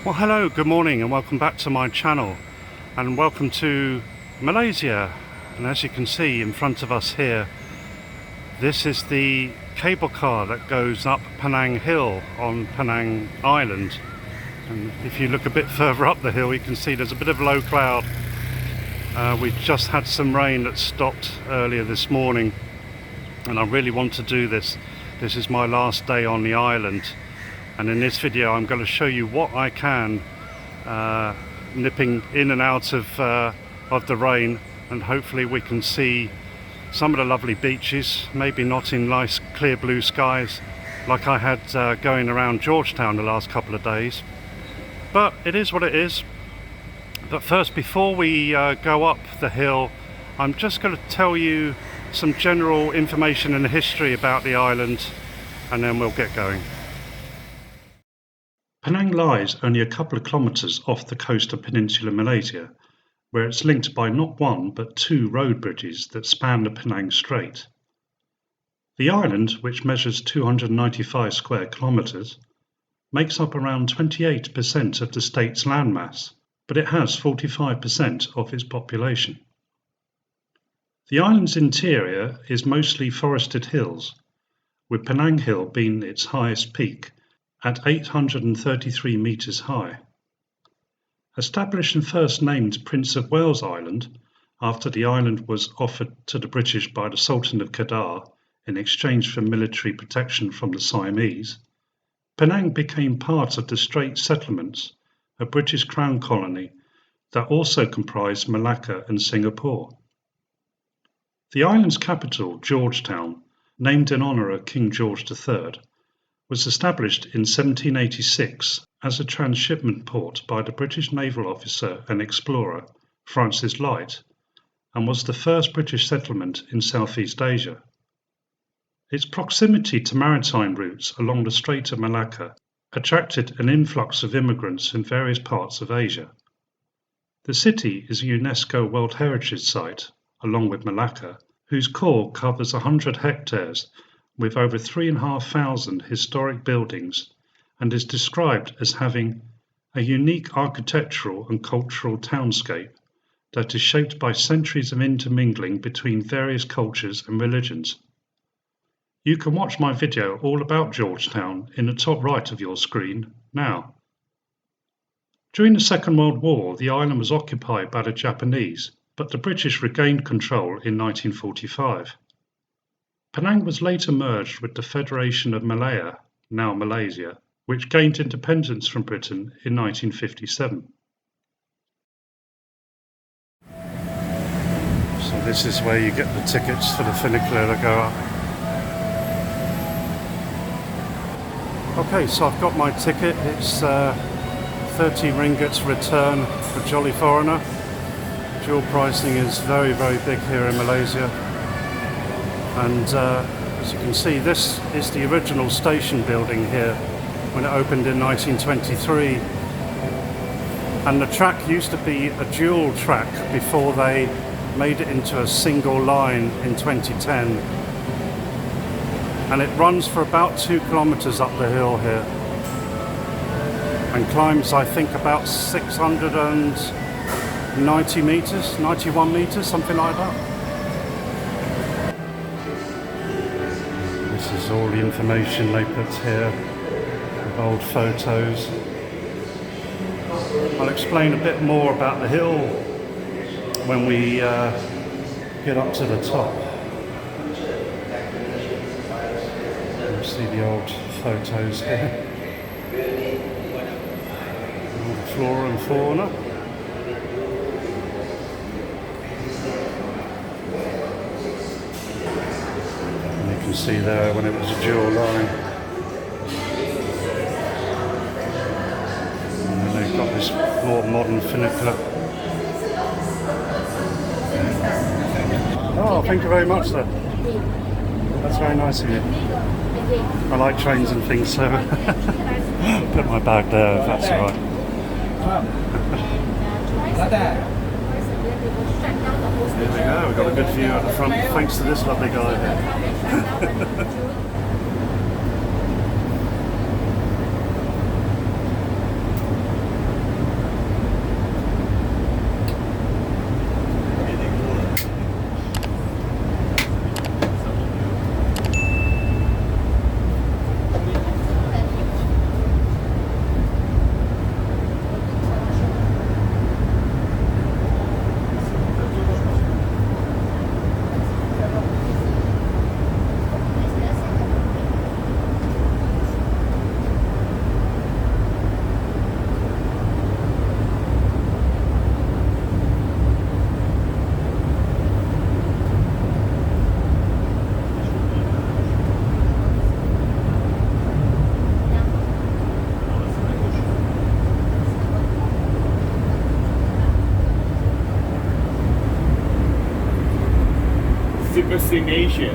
Well, hello, good morning and welcome back to my channel and welcome to Malaysia. And as you can see in front of us here, this is the cable car that goes up Penang Hill on Penang Island. And if you look a bit further up the hill, you can see there's a bit of low cloud. We've just had some rain that stopped earlier this morning and I really want to do this. This is my last day on the island. And in this video I'm going to show you what I can, nipping in and out of the rain, and hopefully we can see some of the lovely beaches, maybe not in nice clear blue skies like I had going around Georgetown the last couple of days. But it is what it is. But first, before we go up the hill, I'm just going to tell you some general information and history about the island and then we'll get going. Penang lies only a couple of kilometres off the coast of Peninsula Malaysia, where it's linked by not one but two road bridges that span the Penang Strait. The island, which measures 295 square kilometres, makes up around 28% of the state's landmass, but it has 45% of its population. The island's interior is mostly forested hills, with Penang Hill being its highest peak, at 833 metres high. Established and first named Prince of Wales Island, after the island was offered to the British by the Sultan of Kedah in exchange for military protection from the Siamese, Penang became part of the Straits Settlements, a British Crown colony that also comprised Malacca and Singapore. The island's capital, Georgetown, named in honour of King George III, was established in 1786 as a transhipment port by the British naval officer and explorer Francis Light, and was the first British settlement in Southeast Asia. Its proximity to maritime routes along the Strait of Malacca attracted an influx of immigrants in various parts of Asia. The city is a UNESCO World Heritage Site, along with Malacca, whose core covers 100 hectares with over 3,500 historic buildings, and is described as having a unique architectural and cultural townscape that is shaped by centuries of intermingling between various cultures and religions. You can watch my video all about Georgetown in the top right of your screen now. During the Second World War, the island was occupied by the Japanese, but the British regained control in 1945. Penang was later merged with the Federation of Malaya, now Malaysia, which gained independence from Britain in 1957. So this is where you get the tickets for the funicular to go up. Okay, so I've got my ticket. It's 30 ringgits return for Jolly Foreigner. Dual pricing is very, very big here in Malaysia. And as you can see, this is the original station building here when it opened in 1923. And the track used to be a dual track before they made it into a single line in 2010. And it runs for about 2 kilometres up the hill here and climbs, I think, about 690 metres, 91 metres, something like that. This is all the information they put here with old photos. I'll explain a bit more about the hill when we get up to the top. You'll see the old photos here. All the flora and fauna. You can see there when it was a dual line. And then they've got this more modern funicular. Oh, thank you very much, sir. That's very nice of you. I like trains and things, so put my bag there if that's all right. There we go, we've got a good view at the front thanks to this lovely guy here. cheapest in Asia,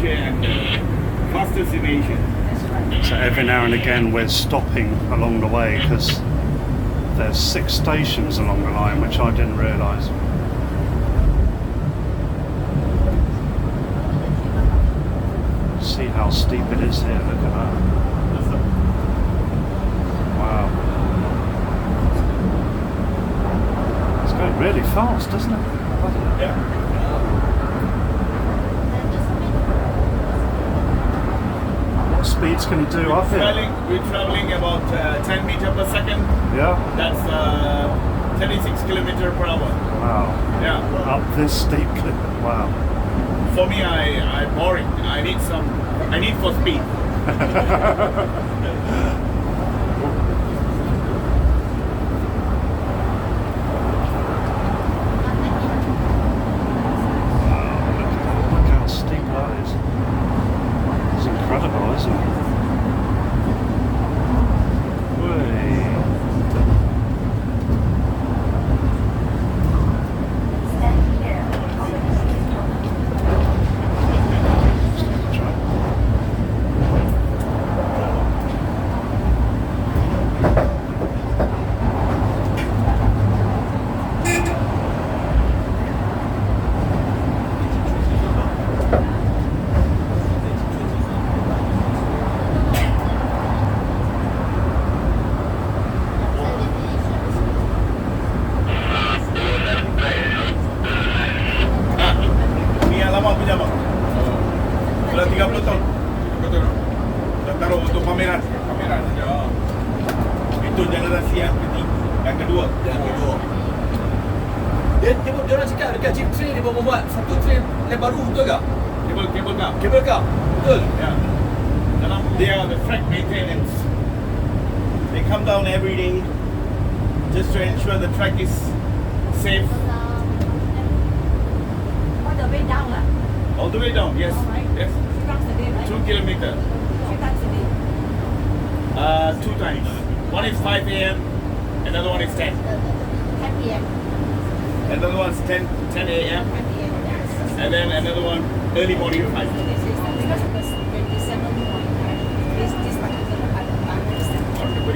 and fastest in Asia. So every now and again we're stopping along the way because there's 6 stations along the line, which I didn't realise. See how steep it is here, look at that. Wow. It's going really fast, doesn't it? Yeah. What speeds can you do up here? We're traveling about 10 meters per second. Yeah. That's 36 kilometers per hour. Wow. Yeah. Up this steep cliff. Wow. For me, I'm boring. I need for speed. Look how steep that is. It's incredible, isn't it? Dia orang cakap dekat jeep train dia baru buat satu train yang baru, betul tak? Cable car. Betul? Yeah. They are the track maintenance. They come down every day just to ensure the track is safe. All the way down lah. All the way down, yes. Yes. 2 times a day, right? 2 kilometers. 2 times a day. 2 times. One is 5 a.m. Another one is 10. 10 p.m. Another one's 10 a.m. 10 p.m. Yes. And then another one early morning 5. Because it was 27 point, right? This particular part of Bangladesh.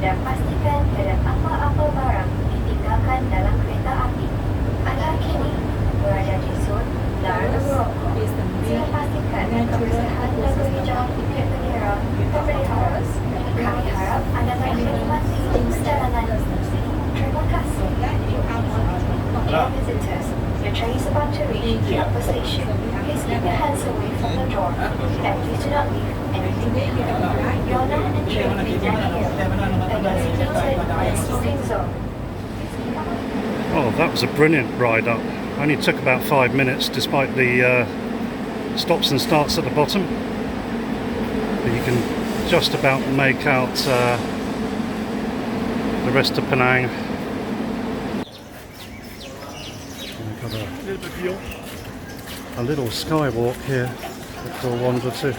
dan pastikan tiada apa-apa barang ditinggalkan dalam kereta api. Anda kini berada di zon larut merokok. Sila pastikan kebersihan dan berhijau tiket bendera terpelihara. Kami harap anda menikmati perjalanan ini. Terima kasih. Dear visitors, your train is about to reach the upper station. Please keep your hands away from the door and please do not leave anything behind. You are now entering Penang Hill, a designated smoking zone. Oh, that was a brilliant ride up. Only took about 5 minutes despite the stops and starts at the bottom. But you can just about make out the rest of Penang. We've got a little skywalk here that we'll wander to.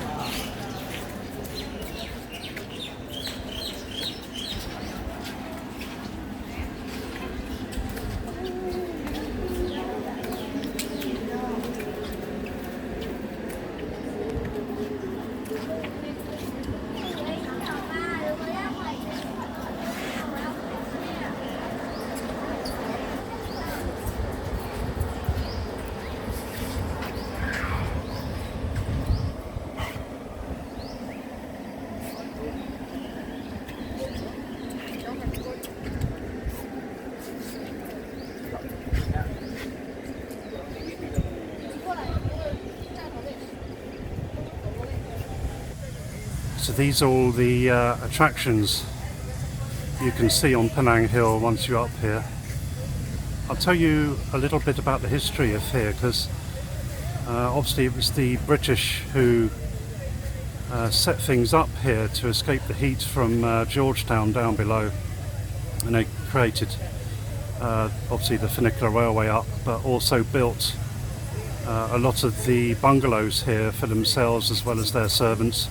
So these are all the attractions you can see on Penang Hill once you're up here. I'll tell you a little bit about the history of here because obviously it was the British who set things up here to escape the heat from Georgetown down below, and they created obviously the funicular railway up, but also built a lot of the bungalows here for themselves as well as their servants.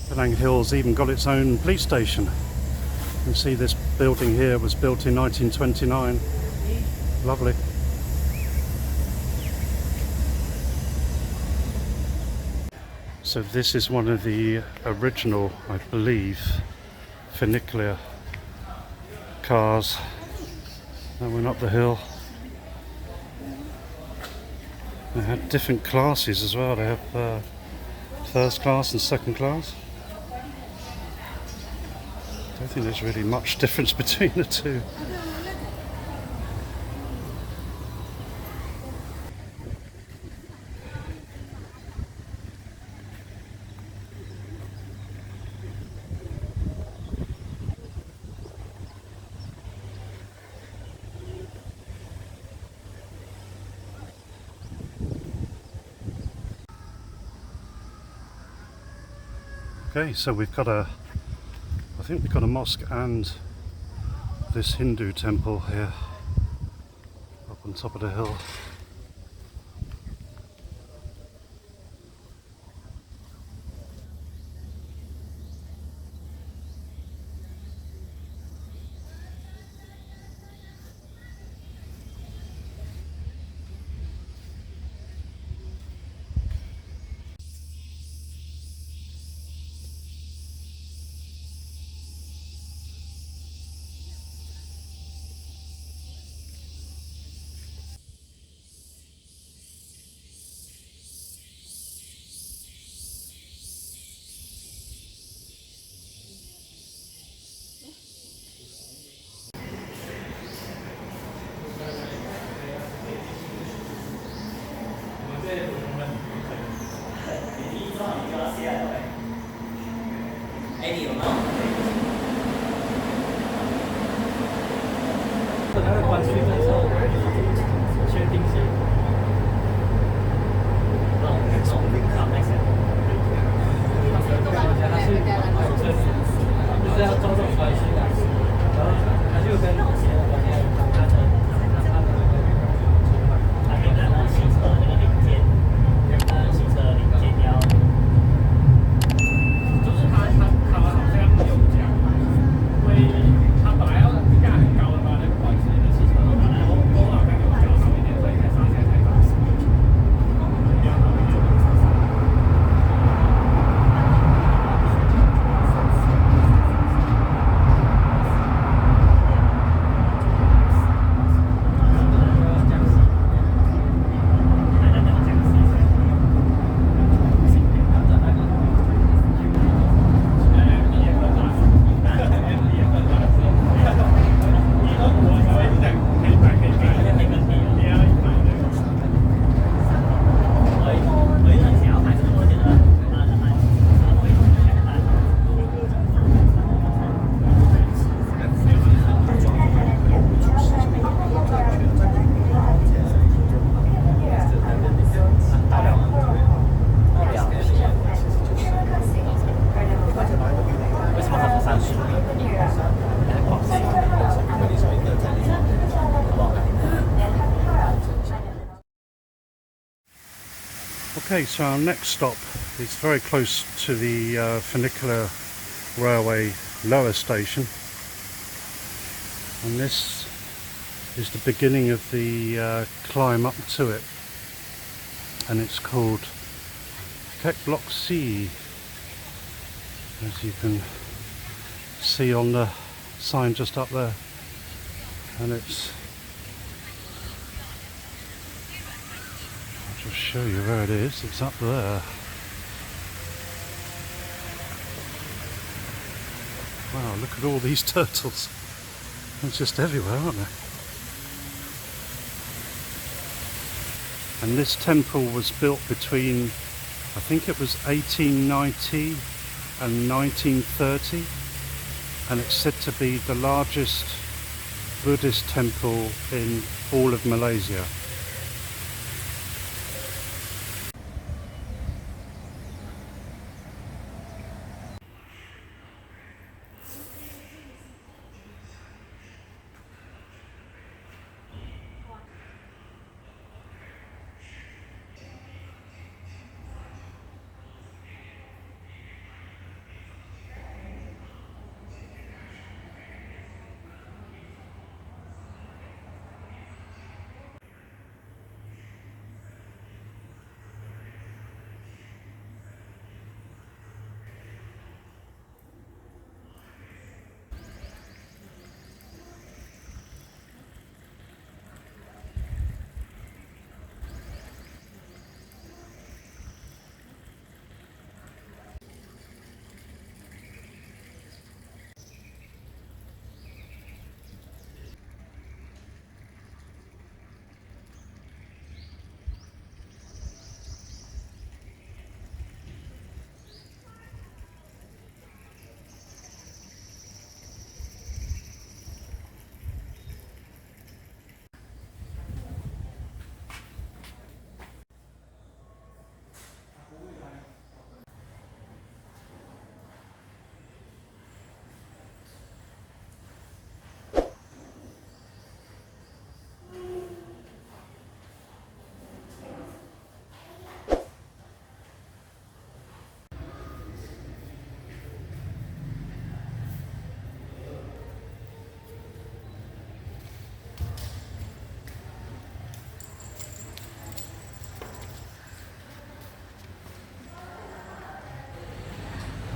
Penang Hill's even got its own police station. You can see this building here was built in 1929. Lovely. So this is one of the original, I believe, funicular cars that went up the hill. They had different classes as well. They have first class and second class. I don't think there's really much difference between the two. Okay, so we've got I think we've got a mosque and this Hindu temple here up on top of the hill. Okay, so our next stop is very close to the funicular railway lower station, and this is the beginning of the climb up to it, and it's called Kek Lok Si, as you can see on the sign just up there, and it's, I'll just show you where it is. It's up there. Wow, look at all these turtles. They're just everywhere, aren't they? And this temple was built between, I think it was 1890 and 1930, and it's said to be the largest Buddhist temple in all of Malaysia.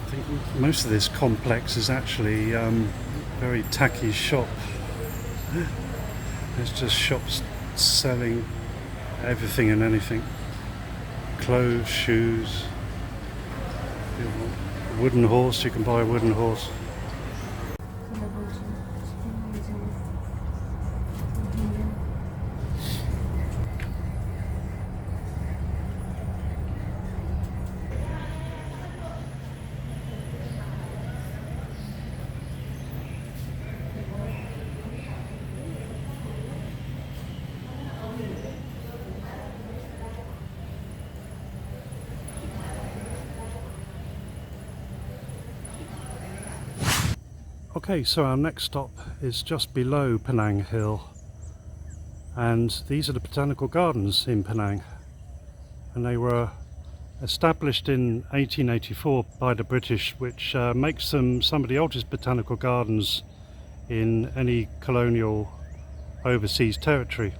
I think most of this complex is actually very tacky shop. There's just shops selling everything and anything. Clothes, shoes. If you want a wooden horse, you can buy a wooden horse. Okay, so our next stop is just below Penang Hill, and these are the botanical gardens in Penang, and they were established in 1884 by the British, which makes them some of the oldest botanical gardens in any colonial overseas territory.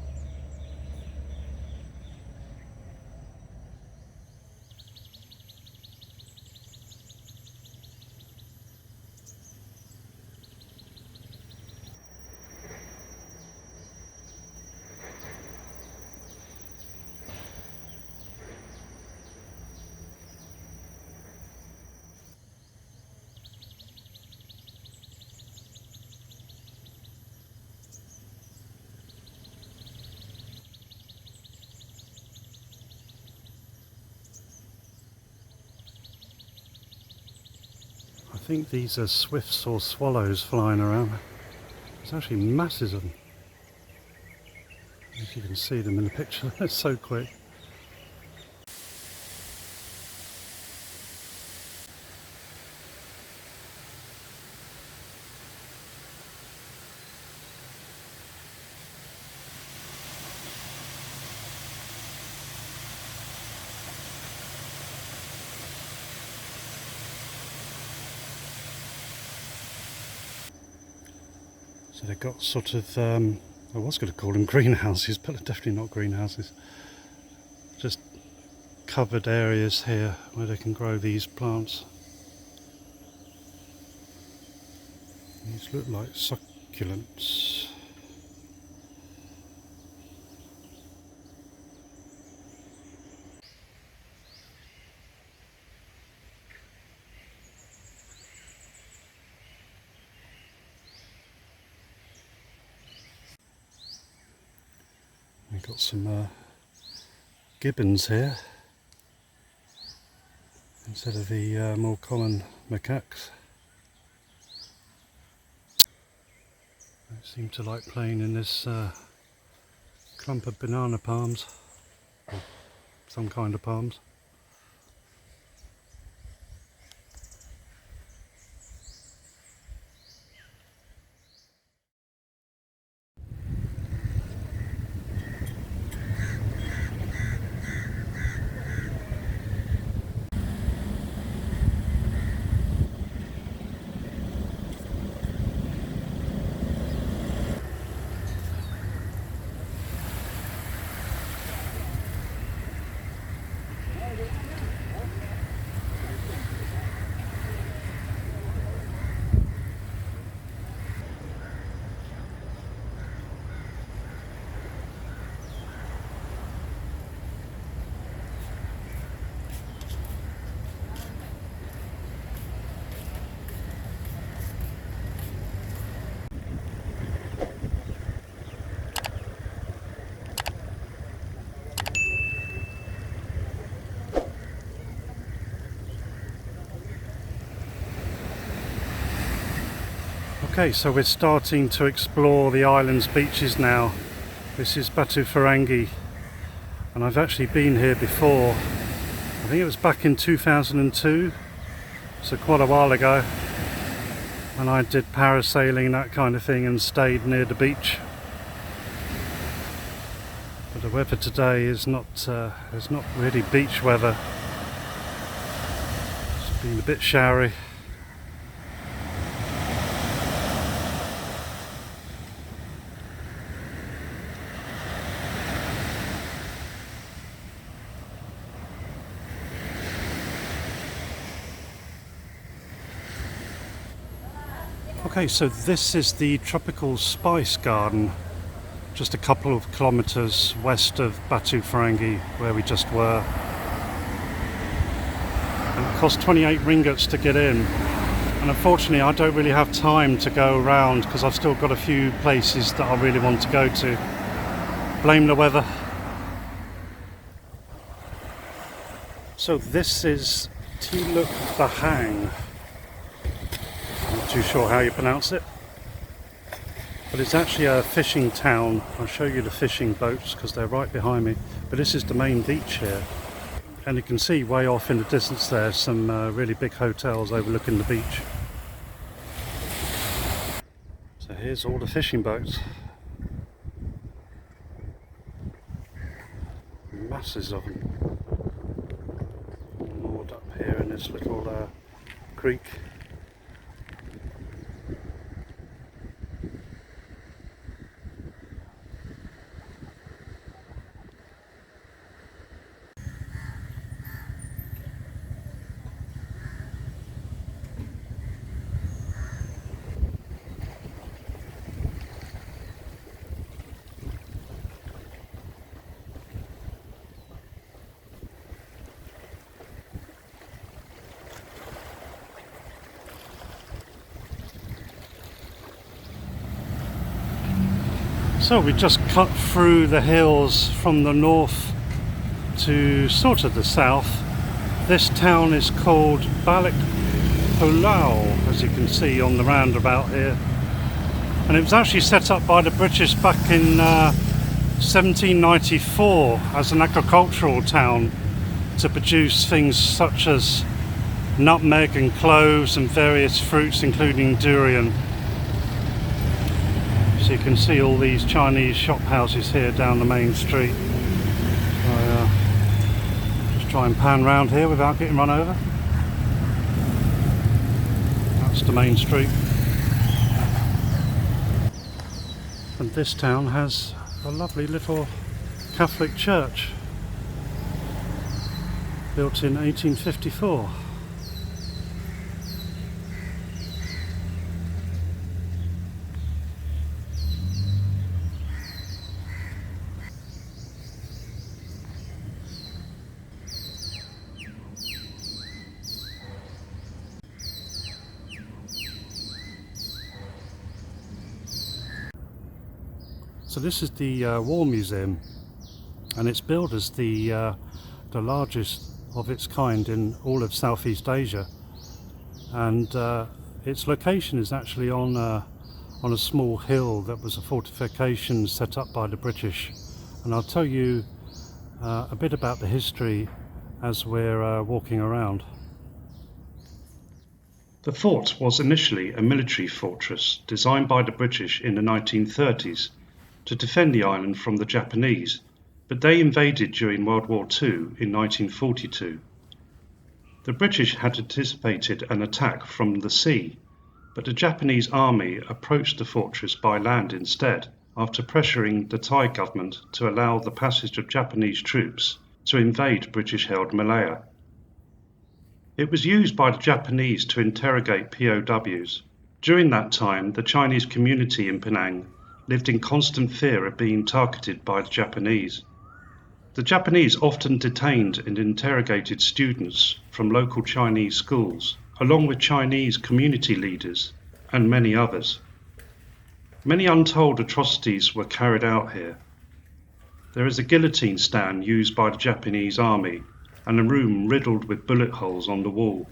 I think these are swifts or swallows flying around. There's actually masses of them. If you can see them in the picture, they're so quick. So they've got sort of, I was going to call them greenhouses, but they're definitely not greenhouses. Just covered areas here where they can grow these plants. These look like succulents. We've got some gibbons here instead of the more common macaques. They seem to like playing in this clump of banana palms, or some kind of palms. Okay, so we're starting to explore the island's beaches now. This is Batu Ferringhi, and I've actually been here before. I think it was back in 2002, so quite a while ago, and I did parasailing, that kind of thing, and stayed near the beach. But the weather today is not really beach weather. It's been a bit showery. Okay, so this is the tropical spice garden, just a couple of kilometres west of Batu Ferringhi, where we just were. And it cost 28 ringgits to get in. And unfortunately I don't really have time to go around because I've still got a few places that I really want to go to. Blame the weather. So this is Teluk Bahang. Not too sure how you pronounce it, but it's actually a fishing town. I'll show you the fishing boats because they're right behind me, but this is the main beach here, and you can see way off in the distance there's some really big hotels overlooking the beach. So here's all the fishing boats, masses of them, all moored up here in this little creek. So we just cut through the hills from the north to sort of the south. This town is called Balik Pulau, as you can see on the roundabout here. And it was actually set up by the British back in 1794 as an agricultural town to produce things such as nutmeg and cloves and various fruits, including durian. So you can see all these Chinese shop houses here down the main street. So, just try and pan round here without getting run over. That's the main street. And this town has a lovely little Catholic church built in 1854. So this is the War Museum, and it's billed as the largest of its kind in all of Southeast Asia, and its location is actually on on a small hill that was a fortification set up by the British, and I'll tell you a bit about the history as we're walking around. The fort was initially a military fortress designed by the British in the 1930s to defend the island from the Japanese, but they invaded during World War II in 1942. The British had anticipated an attack from the sea, but the Japanese army approached the fortress by land instead, after pressuring the Thai government to allow the passage of Japanese troops to invade British-held Malaya. It was used by the Japanese to interrogate POWs. During that time, the Chinese community in Penang lived in constant fear of being targeted by the Japanese. The Japanese often detained and interrogated students from local Chinese schools, along with Chinese community leaders and many others. Many untold atrocities were carried out here. There is a guillotine stand used by the Japanese army and a room riddled with bullet holes on the wall.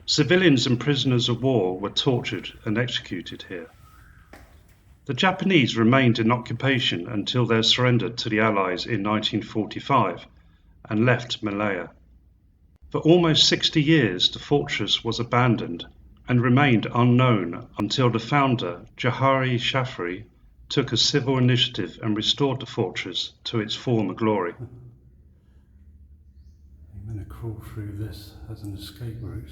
Civilians and prisoners of war were tortured and executed here. The Japanese remained in occupation until their surrender to the Allies in 1945 and left Malaya. For almost 60 years the fortress was abandoned and remained unknown until the founder, Johari Shafri, took a civil initiative and restored the fortress to its former glory. I'm going to crawl through this as an escape route.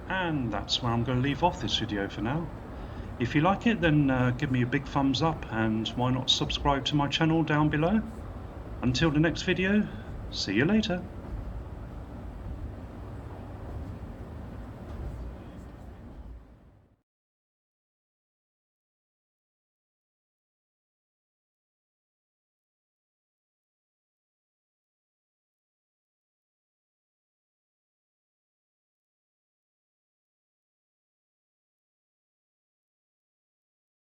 And that's where I'm going to leave off this video for now. If you like it, then give me a big thumbs up, and why not subscribe to my channel down below. Until the next video, see you later.